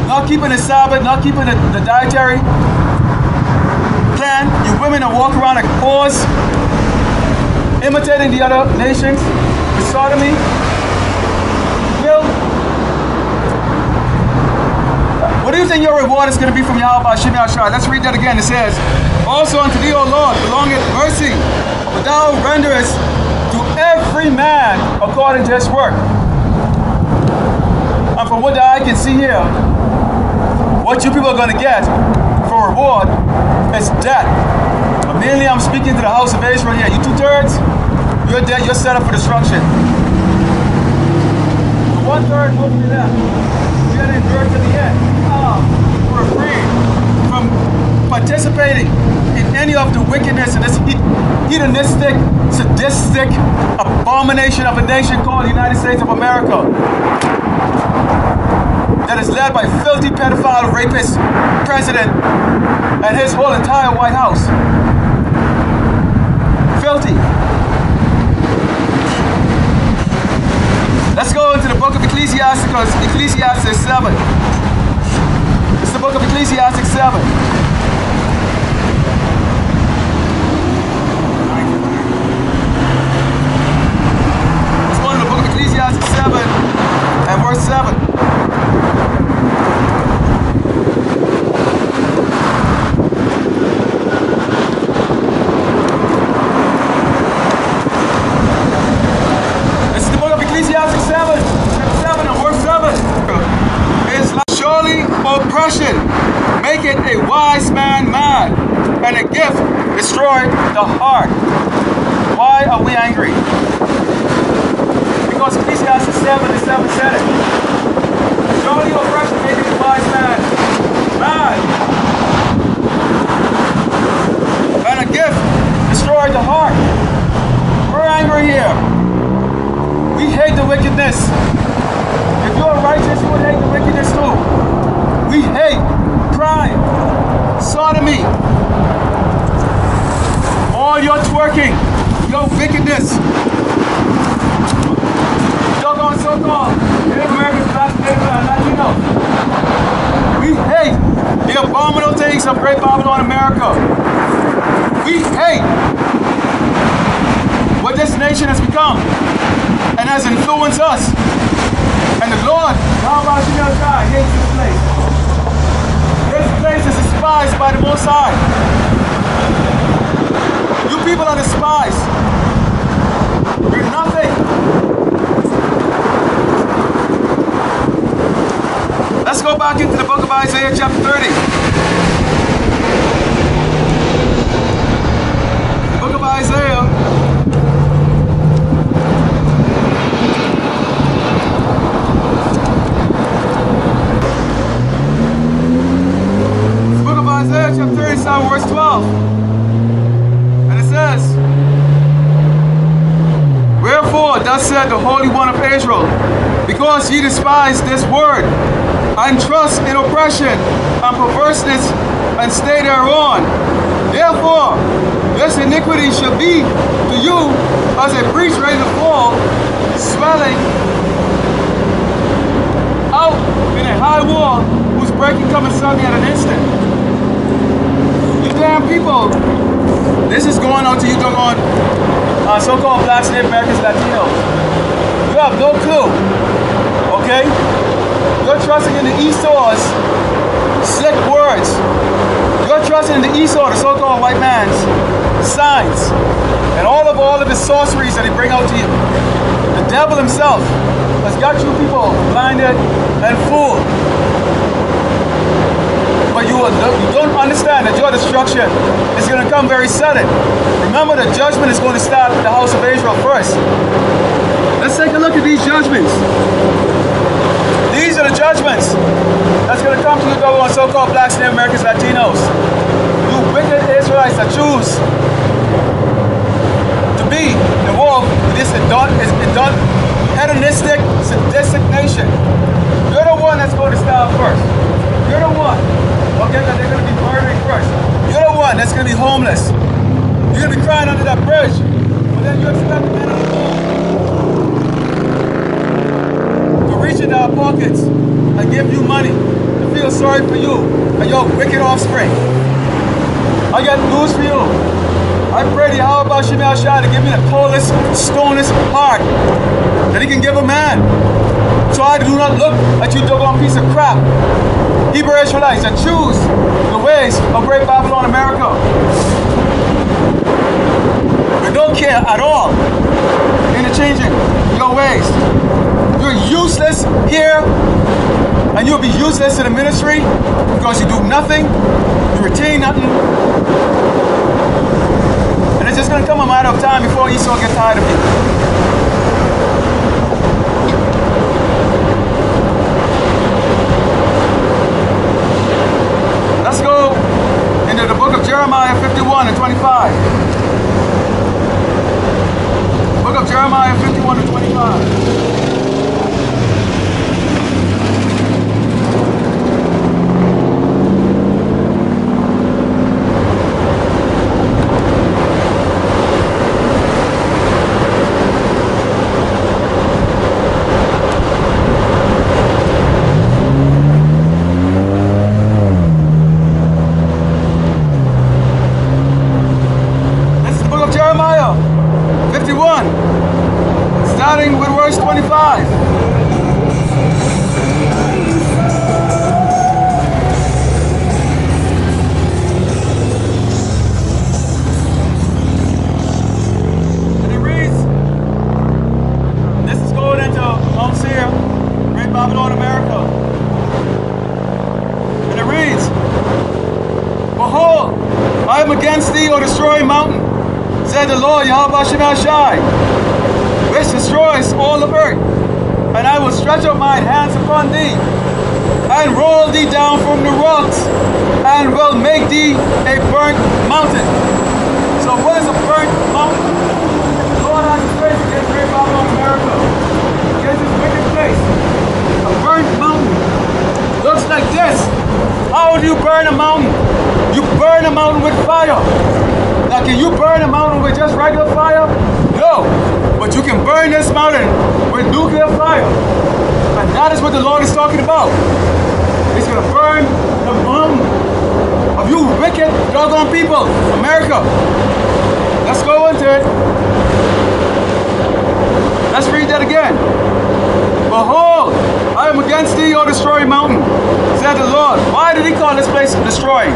not keeping the Sabbath, not keeping the dietary plan. You women that walk around like whores, imitating the other nations with sodomy. What do you think your reward is going to be from Yahweh Hashem Yahshua? Let's read that again. It says, also unto thee, O Lord, belongeth mercy, for thou renderest to every man according to his work. And from what the eye can see here, what you people are going to get for reward is death. But mainly I'm speaking to the house of Israel here. You 2/3, you're dead, you're set up for destruction. The 1/3 will be left. You're going to endure to the end. Refrain from participating in any of the wickedness in this hedonistic, sadistic abomination of a nation called the United States of America that is led by filthy pedophile rapist president and his whole entire White House. Filthy. Let's go into the book of Ecclesiastes 7. It's the book of Ecclesiastes 7. Let's go into the book of Ecclesiastes 7 and verse 7. This is the book of Ecclesiastes 7 and verse 7. It's like surely oppression maketh a wise man mad, and a gift destroyed the heart. Why are we angry? Because Ecclesiastes 7 and 7 said it. Surely oppression maketh a wise man mad, and a gift destroyed the heart. We're angry here. We hate the wickedness. If you're righteous, you would hate the wickedness too. We hate crime, sodomy, all your twerking, your wickedness. So-called Native Americans, Black people, and Latino. We hate the abominable things of Great Babylon America. We hate what this nation has become and has influenced us. And the Lord, Yahweh Hashem hates this place. This place is despised by the Most High. You people are despised. You're nothing. Let's go back into the book of Isaiah chapter 30. The book of Isaiah. Isaiah chapter 37 verse 12, and it says, wherefore thus said the Holy One of Israel, because ye despise this word, and trust in oppression and perverseness, and stay thereon, therefore this iniquity shall be to you as a breach ready to fall, swelling out in a high wall, whose breaking cometh suddenly at an instant. Damn people, this is going on to you on so-called Blacks, Native Americans, Latinos. You have no clue, okay? You're trusting in the Esau's slick words. You're trusting in the Esau, the so-called white man's signs, and all of his sorceries that he bring out to you. The devil himself has got you people blinded and fooled. But you don't understand that your destruction is going to come very sudden. Remember, the judgment is going to start with the house of Israel first. Let's take a look at these judgments. These are the judgments judgments that's going to come to you, doggone so-called blacks, Native Americans, Latinos. You wicked Israelites that choose to be involved in this hedonistic, sadistic nation. You're the one that's going to starve first. You're the one, okay, that they're going to be murdering first. You're the one that's going to be homeless. You're going to be crying under that bridge. But then you expect the men of the world to reach into our pockets and give you money, to feel sorry for you and your wicked offspring. I got news for you. I pray to Yahweh Shemel Shai to give me the coldest, stonest heart that he can give a man. So I do not look at you doggone piece of crap. Hebrew Israelites that choose the ways of great Babylon America. We don't care at all in changing your ways. You're useless here, and you'll be useless in the ministry because you do nothing, you retain nothing. And it's just going to come a matter of time before Esau gets tired of you. Let's go into the book of Jeremiah 51 and 25. Book of Jeremiah 51 and 25. Starting with verse 25. And it reads, this is going into Mount Seir, Great Babylon, America. And it reads, behold, I am against thee, O destroying mountain, said the Lord Yahweh Shemel Shai, which destroys all the earth, and I will stretch out my hands upon thee, and roll thee down from the rocks, and will make thee a burnt mountain. So what is a burnt mountain? The Lord has his face against great Babylon America, against this wicked place. A burnt mountain looks like this. How do you burn a mountain? You burn a mountain with fire. Now can you burn a mountain with just regular fire? No. But you can burn this mountain with nuclear fire. And that is what the Lord is talking about. He's going to burn the mountain of you wicked, doggone people, America. Let's go into it. Let's read that again. Behold, I am against thee, O destroying mountain, said the Lord. Why did he call this place destroying?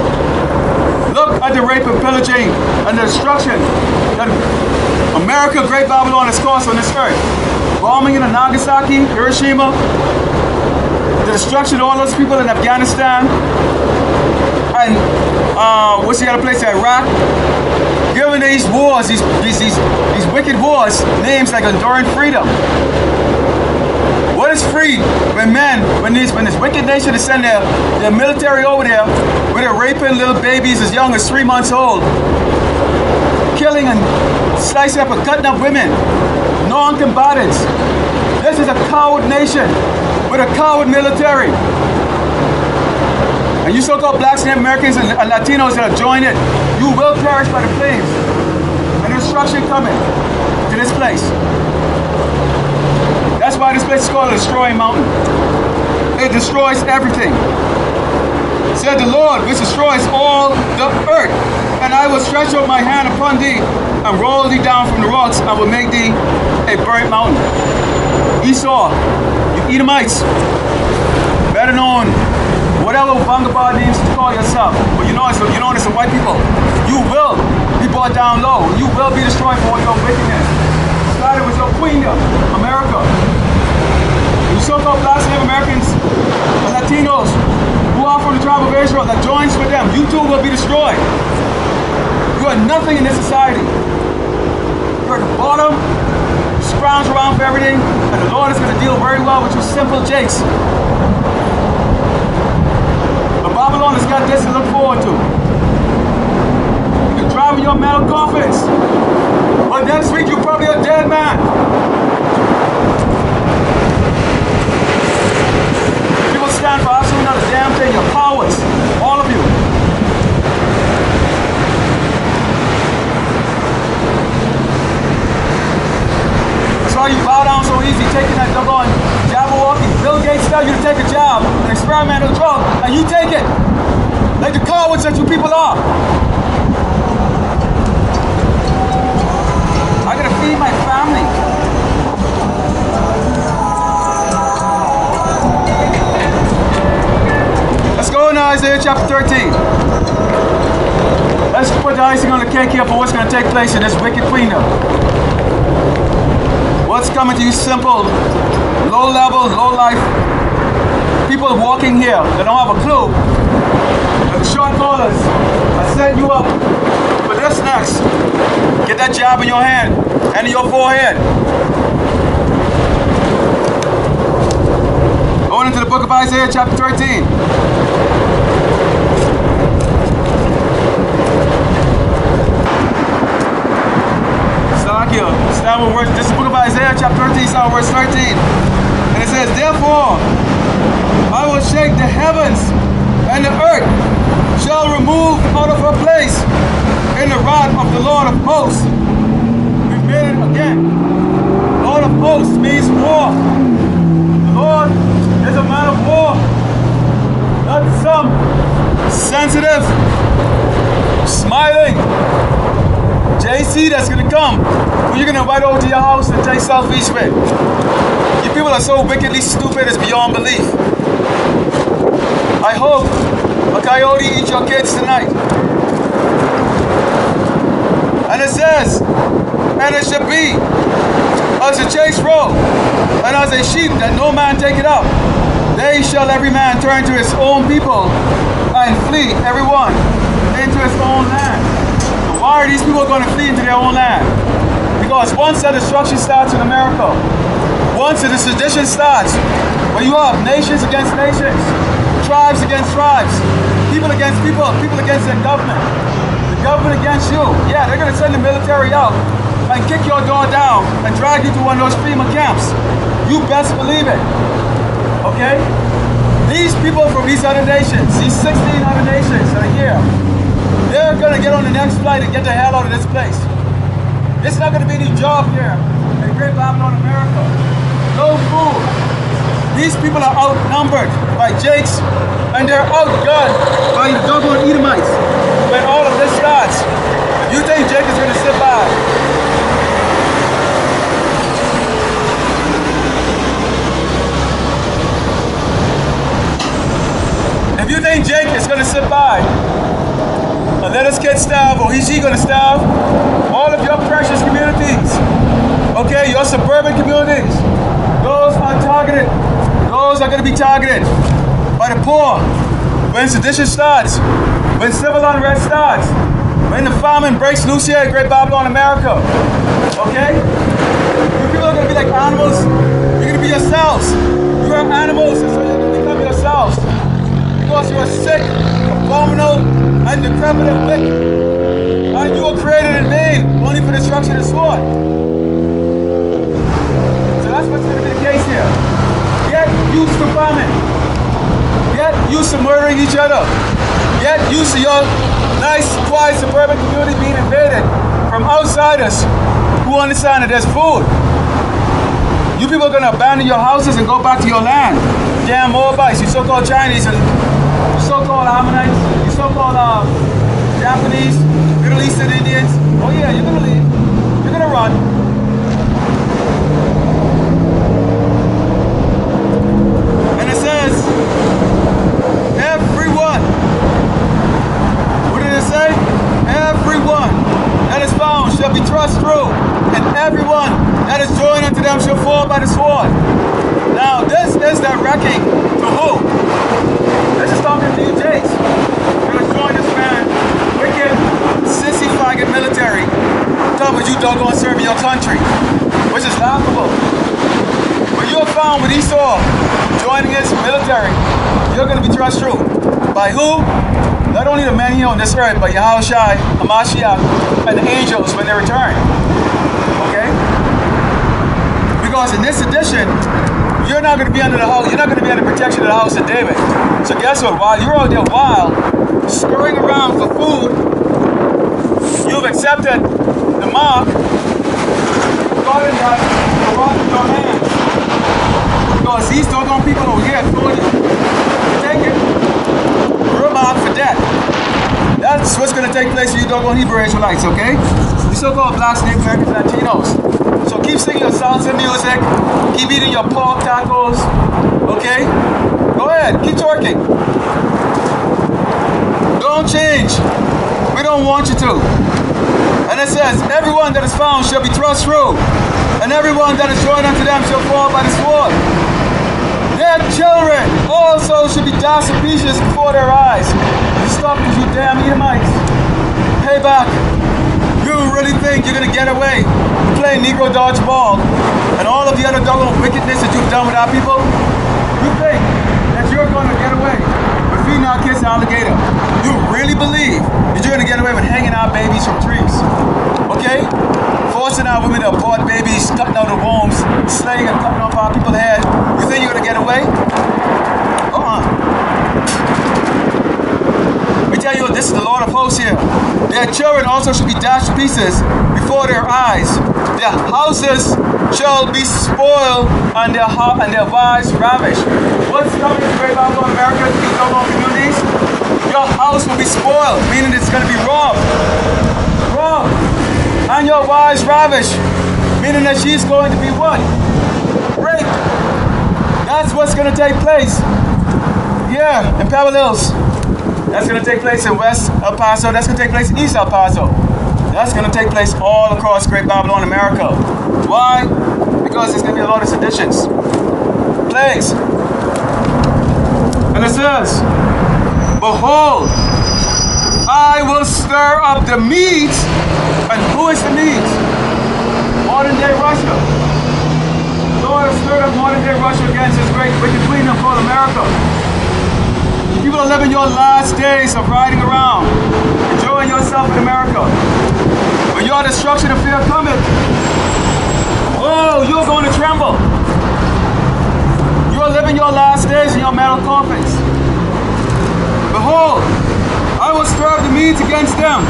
Look at the rape and pillaging and the destruction that America, Great Babylon, has caused on this earth. Bombing in Nagasaki, Hiroshima, the destruction of all those people in Afghanistan, and what's the other place, Iraq? Giving these wars, these wicked wars, names like enduring freedom. What is free when this wicked nation is sending their military over there, where they're raping little babies as young as 3 months old, killing and slicing up and cutting up women, non-combatants. This is a coward nation with a coward military. And you so-called blacks, Native Americans, and Latinos that have joined it, you will perish by the flames. And destruction coming to this place. That's why this place is called a destroying mountain. It destroys everything. Said the Lord, which destroys all the earth. And I will stretch out my hand upon thee, and roll thee down from the rocks, and will make thee a burnt mountain. Esau, you Edomites, better known, whatever Vangabad names to call yourself, but you know it's some white people. You will be brought down low. You will be destroyed for all your wickedness. Started with your queendom, America. You so-called blacks, Native Americans, and Latinos who are from the tribe of Israel that joins with them, you too will be destroyed. You are nothing in this society. You're at the bottom, you scrounge around for everything, and the Lord is going to deal very well with you simple jakes. But Babylon has got this to look forward to. You can drive in your metal coffins, but next week you're probably a dead man. People stand for absolutely not a damn thing. You're cowards, all of you. That's why you bow down so easy, taking that doggone Jabberwocky. Bill Gates tells you to take a job, an experimental drug, and you take it. Like the cowards that you people are. I gotta feed my family. Let's go now, Isaiah chapter 13. Let's put the icing on the cake here for what's gonna take place in this wicked kingdom. What's coming to you simple, low level, low life people walking here that don't have a clue. The short callers, I set you up for this next. Get that jab in your hand and in your forehead. Going into the book of Isaiah chapter 13. Start with verse, this is the book of Isaiah chapter 13, start with verse 13. And it says, therefore, I will shake the heavens, and the earth shall remove out of her place in the wrath of the Lord of hosts. We've made it again. Lord of hosts means war. The Lord is a man of war, not some sensitive, smiling JC that's gonna come, who you're gonna invite over to your house and take selfies with. You people are so wickedly stupid, it's beyond belief. I hope a coyote eats your kids tonight. And it says, and it should be as a chase roll, and as a sheep that no man take it up. They shall every man turn to his own people, and flee every one into his own land. Why are these people going to flee into their own land? Because once that destruction starts in America, once the sedition starts, when you have nations against nations, tribes against tribes, people against people, people against their government, the government against you, yeah, they're going to send the military out and kick your door down and drag you to one of those FEMA camps. You best believe it. Okay? These people from these other nations, these 16 other nations that are here, they're going to get on the next flight and get the hell out of this place. This is not going to be any job here in Great Babylon, America. No food. These people are outnumbered by Jakes, and they're outgunned by the doggone Edomites. When all of this starts, if you think Jake is going to sit by, if you think Jake is going to sit by and let us get starved, or is he going to starve? All of your precious communities, okay, your suburban communities, those are targeted. Those are going to be targeted by the poor. When sedition starts, when civil unrest starts, when the famine breaks loose here in Great Babylon, America, okay? You people are going to be like animals. You're going to be yourselves. You are animals, and so you're going to become yourselves. Because you are sick, abominable, and decrepit and wicked. And you were created in vain, only for destruction and sword. So that's what's going to be the case here. Get used to famine. Get used to murdering each other. Get used to your nice, quiet suburban community being invaded from outsiders who understand that there's food. You people are going to abandon your houses and go back to your land. Damn Moabites, you so-called Chinese, and you so-called Ammonites, you so-called Japanese, Middle Eastern Indians. Oh yeah, you're going to leave. You're going to run. And it says, everyone, what did it say? Everyone that is found shall be thrust through, and everyone that is joined unto them shall fall by the sword. Now this is the wrecking to who? This is talking to you, Jakes. You're going to join this man, wicked, sissy faggot military, talking about you doggone serving your country, which is laughable. But you're found with Esau joining his military. You're going to be thrust through. By who? Not only the men here on this earth, but Yahushua, Hamashiach, and the angels when they return. Okay? Because in this edition, you're not going to be under the house, you're not going to be under protection of the house of David. So guess what? While you're out there wild, scurrying around for food, you've accepted the mark, God in that, the rock in your hand. Because these doggone people over here told you, take it, you're marked for death. That's what's going to take place for you doggone Hebrew Israelites, okay? You so-called blacks, Native Americans, Latinos. So keep singing your salsa music, keep eating your pork tacos, okay? Go ahead, keep twerking. Don't change. We don't want you to. And it says, everyone that is found shall be thrust through, and everyone that is joined unto them shall fall by the sword. Their children also should be dashed to pieces before their eyes. Stop because you damn Edomites. Payback. You really think you're going to get away playing Negro dodgeball and all of the other doggone wickedness that you've done with our people? You think that you're going to get away with feeding our kids alligator? You really believe that you're going to get away with hanging our babies from trees? Okay? Forcing our women to abort babies, cutting out the wombs, slaying and cutting off our people's head. You think you're going to get away? Let me tell you, this is the Lord of hosts here. Their children also should be dashed to pieces before their eyes. Their houses shall be spoiled and their wives ravished. What's coming to Great Babylon, America, to these doggone communities? Your house will be spoiled, meaning it's going to be robbed. Robbed. And your wives ravished, meaning that she's going to be what? Raped. That's what's going to take place. Yeah, in Pebble Hills. That's going to take place in West El Paso. That's going to take place in East El Paso. That's going to take place all across Great Babylon, America. Why? Because there's going to be a lot of seditions. Plagues. And it says, behold, I will stir up the Medes. And who is the Medes? Modern day Russia. The Lord has stirred up modern day Russia against his great wicked queen called America. People are living your last days of riding around, enjoying yourself in America. When your destruction of fear cometh, oh, you're going to tremble. You're living your last days in your metal coffins. Behold, I will stir up the Medes against them,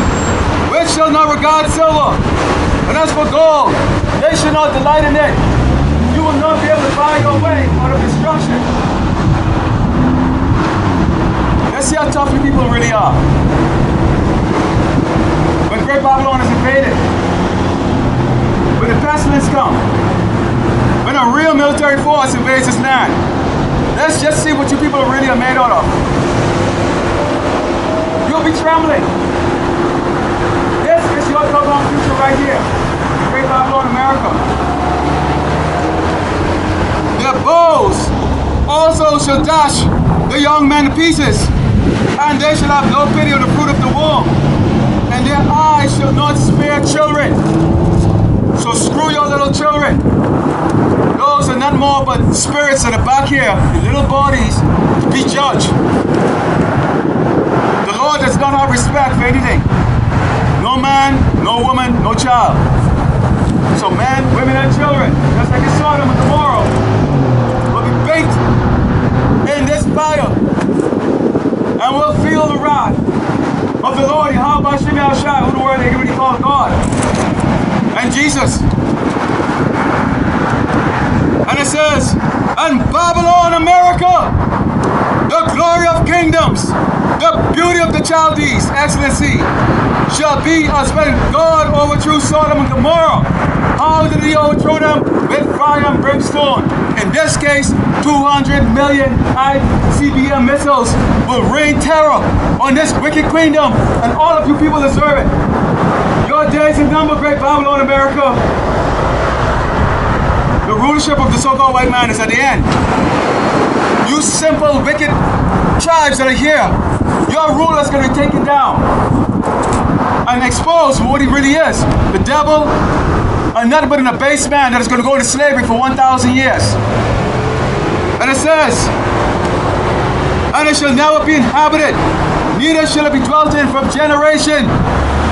which shall not regard silver. And as for gold, they shall not delight in it. You will not be able to buy your way out of destruction. Let's see how tough you people really are. When Great Babylon is invaded, when the pestilence comes, when a real military force invades this land, let's just see what you people really are made out of. You'll be trembling. This is your doggone future right here. Great Babylon, America. Their bows also shall dash the young men to pieces, and they shall have no pity on the fruit of the womb, and their eyes shall not spare children. So screw your little children. Those are not more but spirits that are back here in little bodies to be judged. The Lord does not have respect for anything. No man, no woman, no child. So men, women, and children, just like in Sodom and Gomorrah, will be baked in this fire, and will feel the wrath of the Lord, Yahweh Shem Yahushua, who the word they really call God, and Jesus. And it says, and Babylon, America, the glory of kingdoms, the beauty of the Chaldees, excellency, shall be as when God overthrew Sodom and Gomorrah. How did he overthrow them? With fire and brimstone. In this case, 200 million ICBM missiles will rain terror on this wicked kingdom, and all of you people deserve it. Your days are numbered, Great Babylon, America. The rulership of the so-called white man is at the end. You simple, wicked tribes that are here, your ruler is going to be taken down and exposed for what he really is. The devil, and nothing but an abased man that is going to go into slavery for 1,000 years. And it says, says, and it shall never be inhabited, neither shall it be dwelt in from generation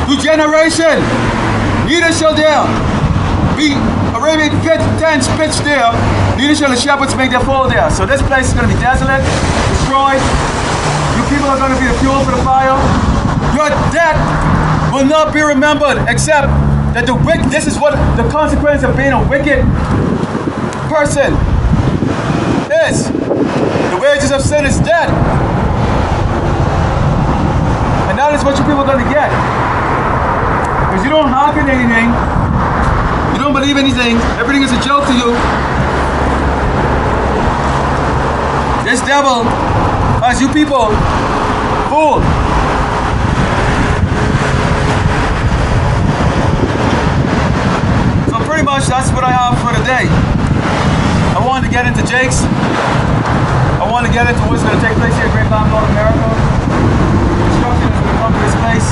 to generation, neither shall there be Arabian tents pitched there, neither shall the shepherds make their fall there. So this place is going to be desolate, destroyed. You people are going to be the fuel for the fire. Your death will not be remembered, except that this is what the consequence of being a wicked person is. The wages of sin is death. And that is what you people are going to get. Because you don't hearken to anything. You don't believe anything. Everything is a joke to you. This devil has you people fooled. So pretty much that's what I have for today. I wanted to get into Jake's. I wanted to get into what's going to take place here in Great Babylon, America. Destruction is going to come to this place.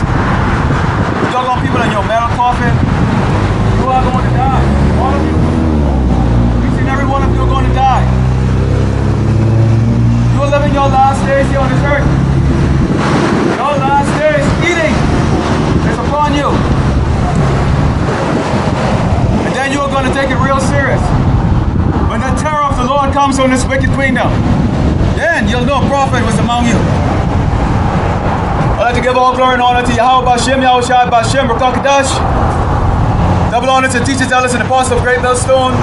You dug on people in your metal coffin. You are going to die. All of you. Each and every one of you are going to die. You are living your last days here on this earth. Your last days eating is upon you. And then you are going to take it real serious. When the terror of the Lord comes on this wicked kingdom, then you'll know a prophet was among you. I'd like to give all glory and honor to Yahweh Bashem, Yahushua Bashem, Rakakadash. Double honor to teachers, elders, and apostles of Great Millstone.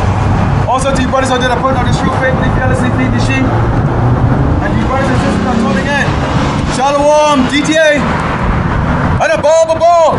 Also to you brothers out there that put on this true faithfully, fearlessly feeding the sheep. And you brothers and sisters that are tuning in. Shalom, DTA. And a ball.